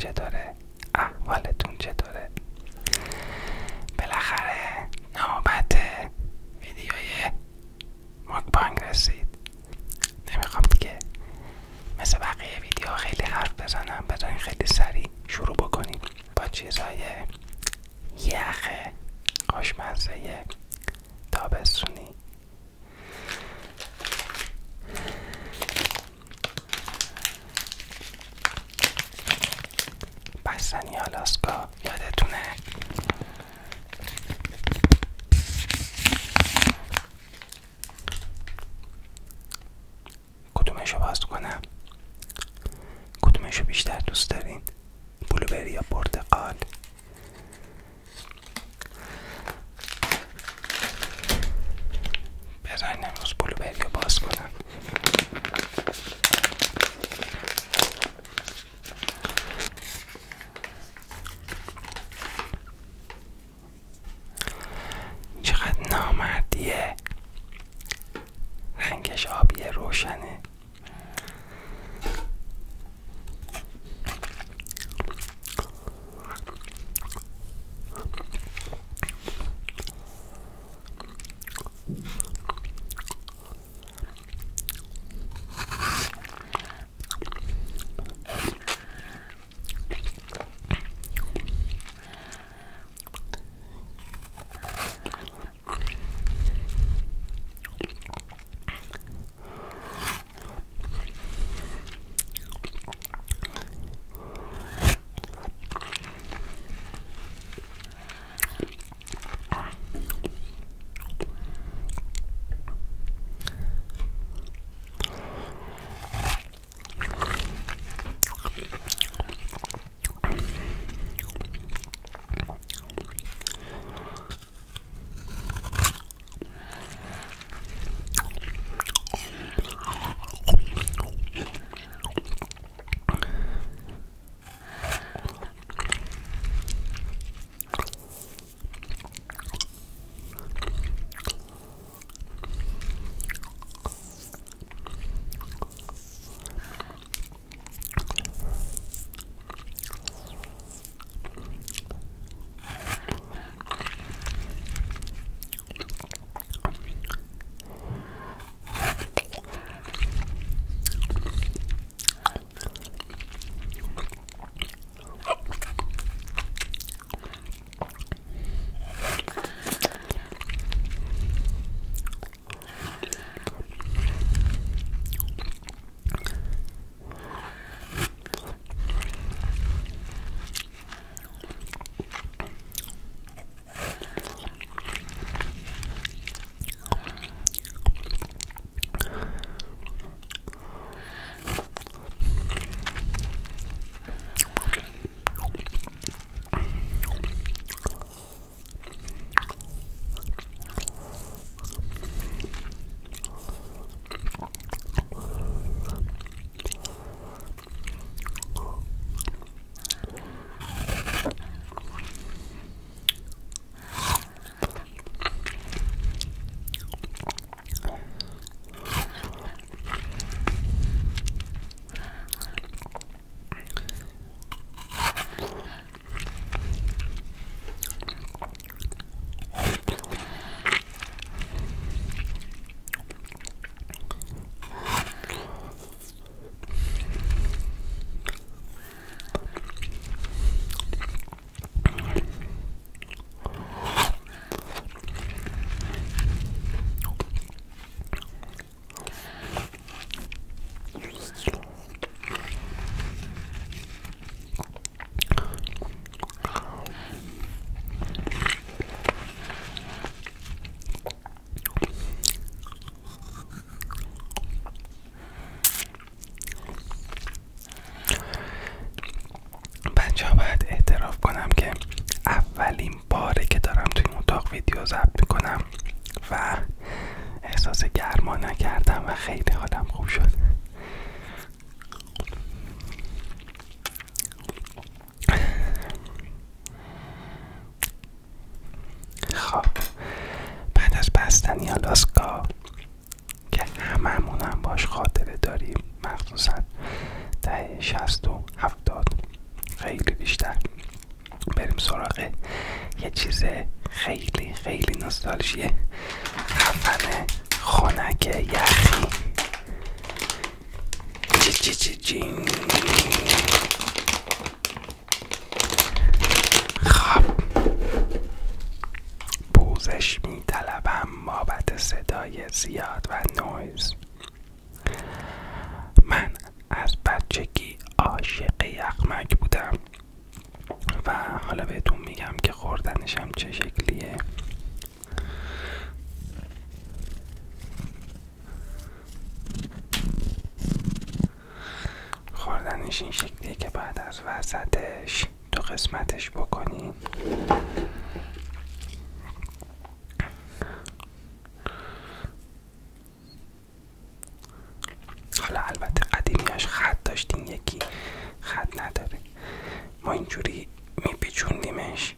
چطوره؟ احوالتون چطوره؟ بالاخره نوبت ویدیوی مکبانگ رسید. نمیخوام دیگه مثل بقیه ویدیو خیلی حرف بزنم، بذارین خیلی سریع شروع بکنیم با چیزهای یخ خوشمزه تابستونی. بستنی آلاسکا یادتونه؟ کدومشو باز کنم؟ کدومشو بیشتر دوست دارین؟ بلوبری یا پرتقال؟ بذارین امروز بلوبری رو باز کنم. چقدر نامردیه، رنگش آبی روشنه. باید اعتراف کنم که اولین باره که دارم توی این اتاق ویدیو ضبط میکنم و احساس گرما نکردم و خیلی حالم خوب شد. خب بعد از بستنی آلاسکا که هممونم باش خاطره داریم، مخصوصا دهه 60 و 70 خیلی سراغ یه چیز خیلی خیلی نوستالژی خفنه، خنک یخی. جین. خب پوزش میطلبم بابت صدای زیاد و نویز. من از بچگی عاشق یخمک بودم و حالا بهتون میگم که خوردنشم چه شکلیه. خوردنش این شکلیه که بعد از وسطش دو قسمتش بکنین. حالا البته قدیمیاش خط داشتین، یکی خط نداره. ما اینجوری میپیچوندیمش،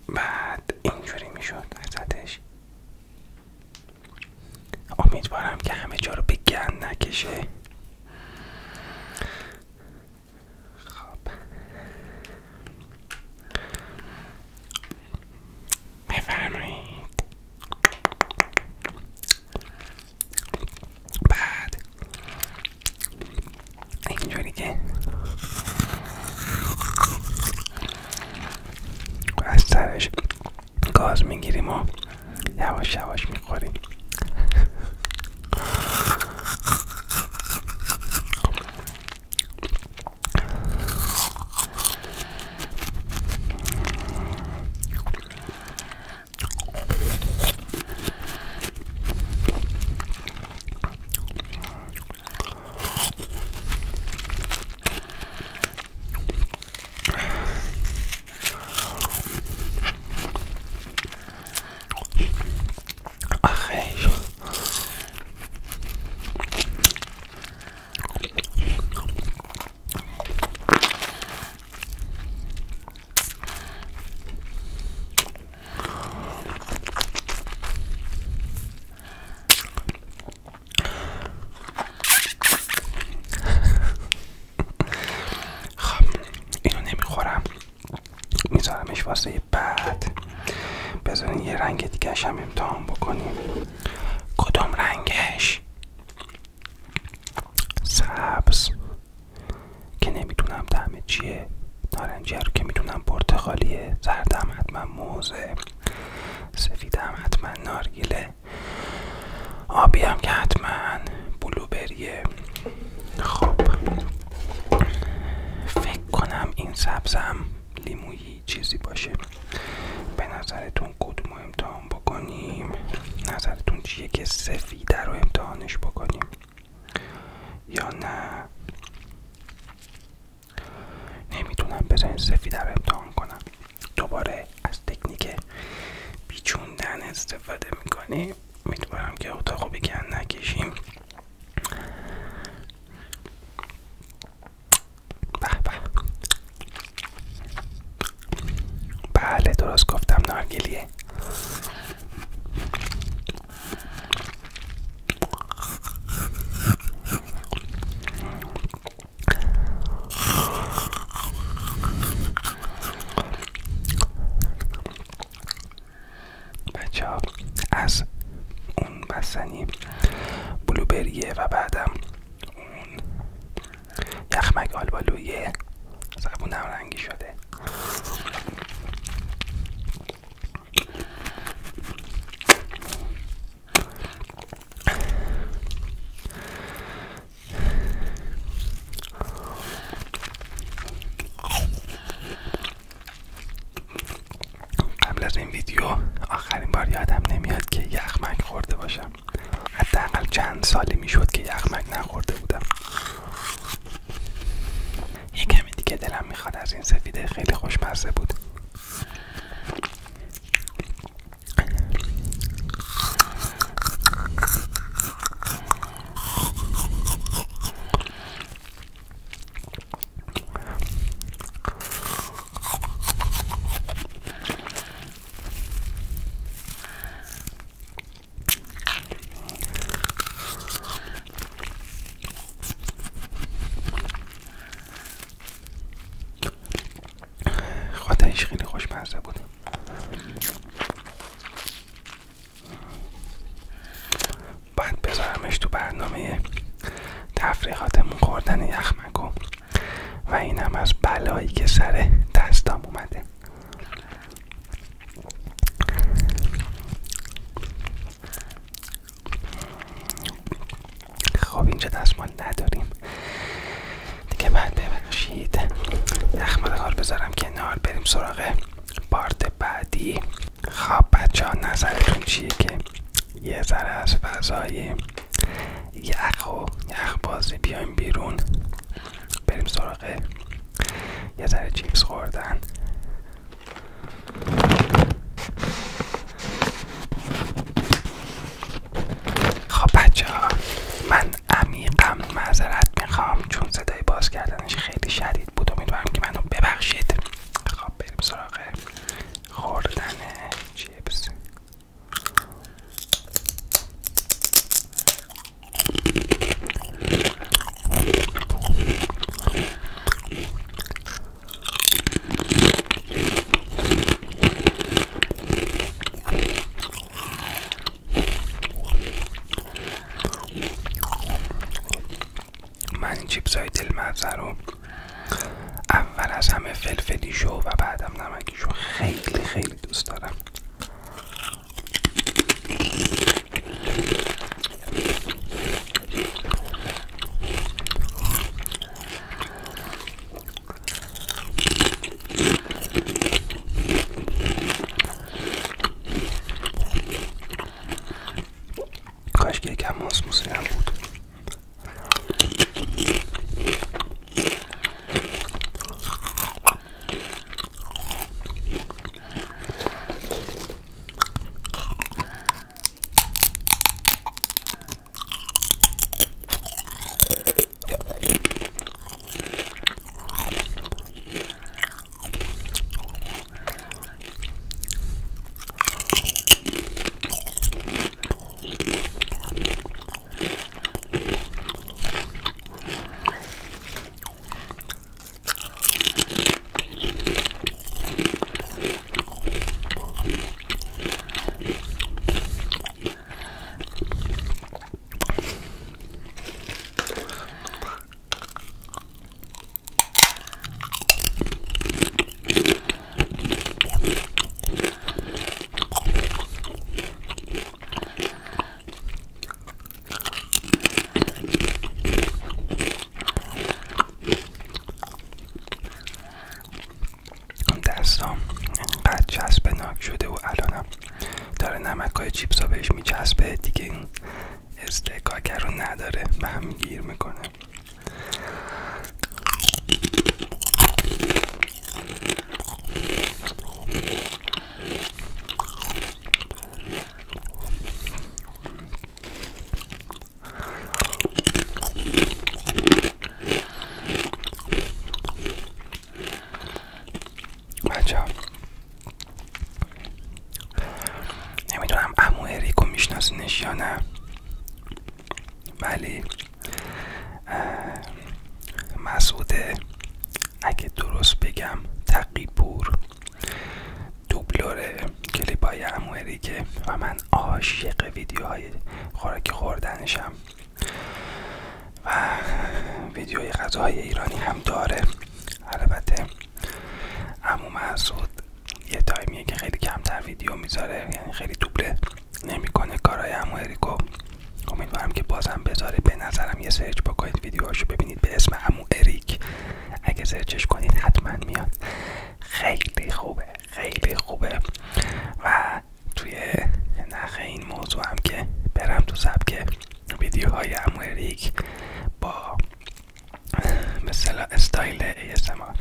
بعد اینجوری میشد وسطش. امیدوارم که همه جا رو به گند نکشه. خب بفرمایید. بعد اینجوری که از سرش گاز میگیریم و یواش یواش میخوریم. میذارمش واسه بعد. بذارین یه رنگ دیگه هم امتحان بکنیم. کدوم رنگش؟ سبز که نمیدونم طعم چیه، نارنجی رو که میدونم پرتقالیه، زردم حتما موزه، سفیدم حتما نارگیله، آبی هم که حتما بلوبریه. خب فکر کنم این سبزم لیمویی چیزی باشه. به نظرتون کدومو امتحان بکنیم؟ نظرتون چیه که سفیده رو امتحانش بکنیم یا نه؟ نمیدونم، بذارین سفیده رو امتحان کنم. دوباره از تکنیک پیچوندن استفاده میکنیم. امیدوارم که اتاقو به گند نکشیم. بله درست گفتم، نارگیلیه. بچه ها از اون بستنی بلوبریه و بعدم اون یخمک آلبالویه زبونم رنگی شده. قبل از این ویدیو آخرین بار یادم نمیاد که یخمک خورده باشم. حداقل چند سالی میشد که یخمک نخورده بودم. یه کمی دیگه دلم میخواد از این سفیده، خیلی خوشمزه بود. خوشمزه بود. باید بذارمش تو برنامه تفریحاتمون، خوردن یخمکو. و اینم از بلایی که سر دستام اومده. خب اینجا دستمال نداریم دیگه، بعد ببخشید. یخمکو رو بذارم کنار، بریم سراغ پارت بعدی. خب بچه ها نظرتون چیه که یه ذره از فضای یخ و یخ بازی بیایم بیرون، بریم سراغ یه ذره چیپس خوردن؟ خب بچه ها، من عمیقا معذرت میخوام چون صدای باز کردنش خیلی شدید بود، امیدوارم که منو ببخشید. خب بریم سراغ خوردن چیپس. من این چیپس های دلمزه رو اول از همه فلفلیشو و بعدم نمکیشو خیلی خیلی دوست دارم. کاش که یکم موسموسی هم بود. دستام اینقدر چسبناک شده و الانم داره نمکای چیپس ها بهش میچسبه دیگه، این استکاکه رو نداره، به هم گیر میکنه. نمیدونم عمو اریکو میشناسینش یا نه، ولی مسعوده اگه درست بگم تقی‌پور دوبلور کلیپای عمو اریکه و من عاشق ویدیوهای خوراکی خوردنشم و ویدیوهای غذاهای ایرانی هم داره. البته عمو مسعود یه تایمیه که خیلی کمتر ویدیو میذاره، یعنی خیلی دوبله نمیکنه کارهای عمو اریکو. امیدوارم که بازم بذاره. به نظرم یه سرچ بکنید ویدیوهاشو ببینید به اسم عمو اریک، اگه سرچش کنید حتما میاد. خیلی خوبه، خیلی خوبه. و توی نخ این موضوع هم که برم تو سبک ویدیوهای عمو اریک با مثلا استایل ASMR.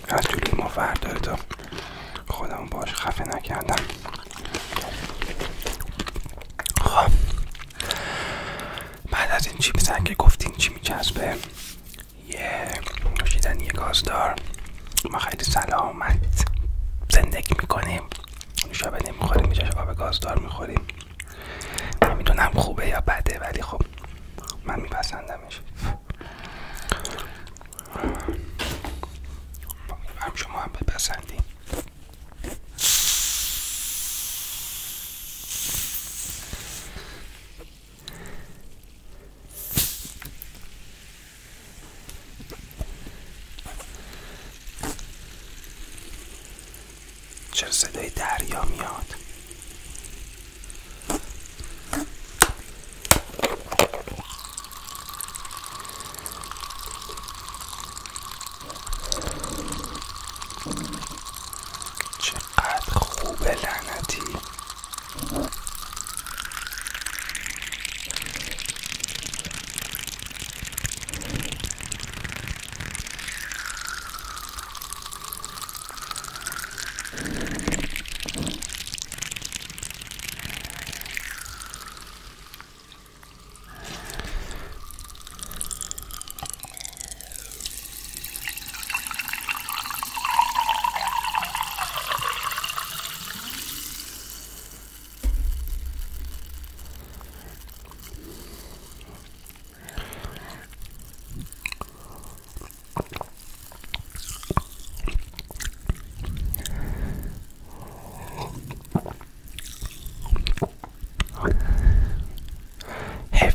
از جلوی ما ورداره تا خودم باش خفه نکردم. خب بعد از این چیپس که گفتین چی میچسبه؟ یه نوشیدنی گازدار. ما خیلی سلامت زندگی میکنیم، نوشابه نمیخوریم، میجاش آب گازدار میخوریم. نمیدونم خوبه یا بده ولی خب من میپسندمش. هم شما هم بپسندیم. چرا صدای دریا میاد؟ چقدر خوبه لعنتی.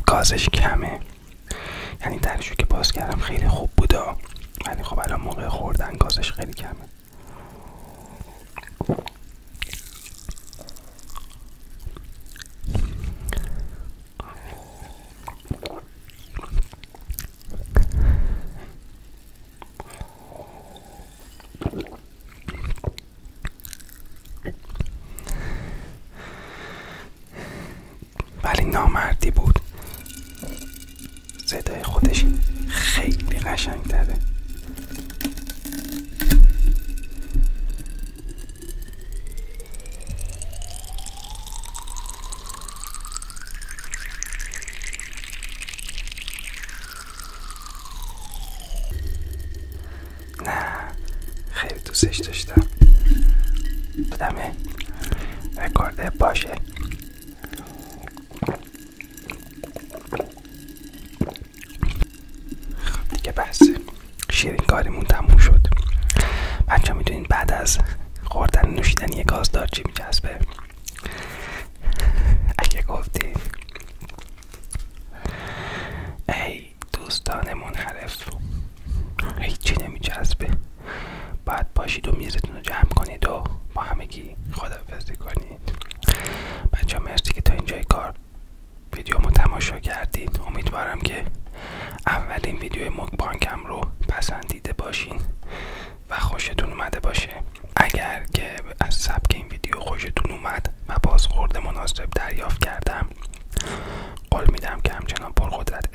گازش کمه، یعنی درشو که باز کردم خیلی خوب بودا، ولی خب الان موقع خوردن گازش خیلی کمه. ولی نامردی بود، صدای خودش خیلی قشنگ تره. نه خیلی دوستش داشتم. بدمه رکورد باشه. دیگه بس شیرین کاریمون تموم شد. بچه ها میدونین بعد از خوردن نوشیدنی گازدار چی میچسبه؟ اگه گفتین ای دوستان منحرف هیچی نمیچسبه، باید پاشید و میزتون رو جمع کنید و با همگی خداحافظی کنید. بچه ها مرسی که تا اینجای کار ویدیومو تماشا کردید. امیدوارم که اولین ویدیو مکبانگم رو پسندیده باشین و خوشتون اومده باشه. اگر که از سبک این ویدیو خوشتون اومد و بازخورد مناسب دریافت کردم، قول میدم که همچنان پرقدرت